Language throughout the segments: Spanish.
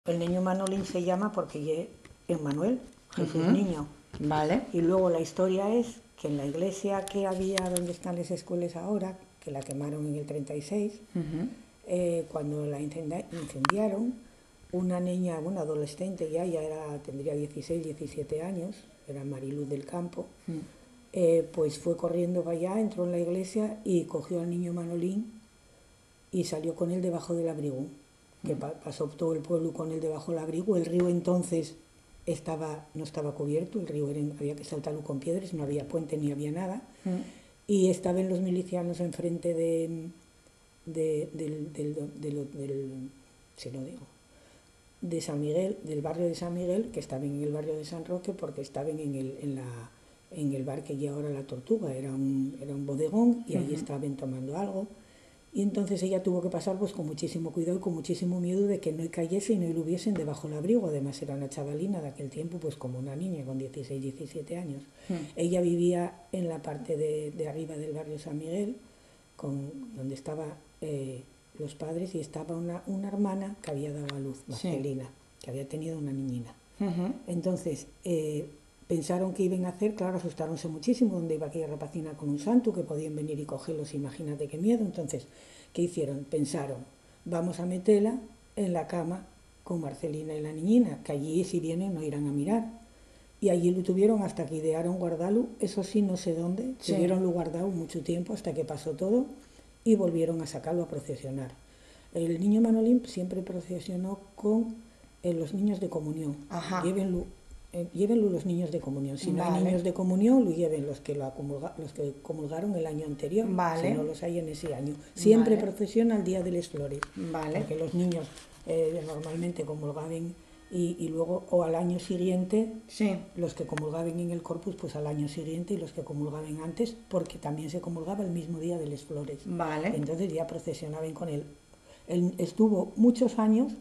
El niño Manolín se llama porque es Manuel, Jesús Niño. Vale. Y luego la historia es que en la iglesia que había donde están las escuelas ahora, que la quemaron en el 36, cuando la incendiaron, una niña, bueno, adolescente ya tendría 16, 17 años, era Mariluz del Campo, pues fue corriendo para allá, entró en la iglesia y cogió al niño Manolín y salió con él debajo del abrigo, que pasó todo el pueblo con él debajo del abrigo. El río entonces no estaba cubierto, el río había que saltarlo con piedras, no había puente ni había nada, y estaban los milicianos enfrente de San Miguel, del barrio de San Miguel, que estaban en el barrio de San Roque, porque estaban en el bar que ya ahora La Tortuga, era un bodegón, y allí estaban tomando algo. Y entonces ella tuvo que pasar pues con muchísimo cuidado y con muchísimo miedo de que no cayese y no lo hubiesen debajo del abrigo. Además era una chavalina de aquel tiempo, pues como una niña con 16, 17 años. Ella vivía en la parte de arriba del barrio San Miguel, donde estaban los padres, y estaba una hermana que había dado a luz, Marcelina, que había tenido una niñina. Entonces pensaron que iban a hacer, claro, asustáronse muchísimo, donde iba aquella rapacina con un santo, que podían venir y cogerlos, imagínate qué miedo. Entonces, ¿qué hicieron? Pensaron, vamos a meterla en la cama con Marcelina y la niñina, que allí si vienen no irán a mirar. Y allí lo tuvieron hasta que idearon guardarlo, eso sí, no sé dónde, tuvieronlo guardado mucho tiempo hasta que pasó todo y volvieron a sacarlo a procesionar. El niño Manolín siempre procesionó con los niños de comunión. Llévenlo los niños de comunión. Si no hay niños de comunión, lo lleven los que comulgaron el año anterior, si no los hay en ese año. Siempre procesiona el día de las flores, porque los niños normalmente comulgaban y luego, o al año siguiente, los que comulgaban en el Corpus, pues al año siguiente, y los que comulgaban antes, porque también se comulgaba el mismo día de las flores. Entonces ya procesionaban con él. Él estuvo muchos años,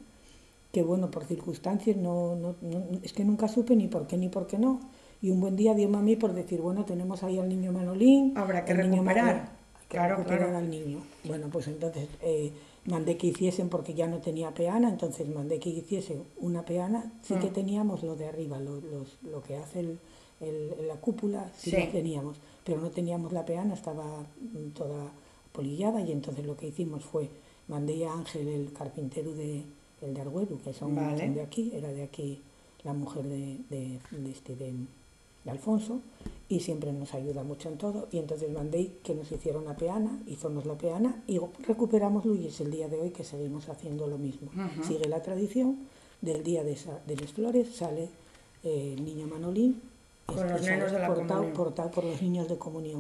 que bueno, por circunstancias es que nunca supe ni por qué no, y un buen día dio a mí por decir, bueno, tenemos ahí al niño Manolín, habrá que recuperar, hay que recuperar al niño. Bueno, pues entonces mandé que hiciesen, porque ya no tenía peana, entonces mandé que hiciesen una peana. Sí que teníamos lo de arriba, lo que hace la cúpula, sí lo teníamos, pero no teníamos la peana, estaba toda polillada, y entonces lo que hicimos fue, mandé a Ángel, el carpintero el de Arguedo, que son de aquí, era de aquí la mujer de Alfonso, y siempre nos ayuda mucho en todo, y entonces mandé que nos hiciera una peana, hízonos la peana y recuperámoslo, y es el día de hoy que seguimos haciendo lo mismo. Sigue la tradición del día de las flores, sale el niño Manolín con los nenos de la comunión, portado por los niños de comunión.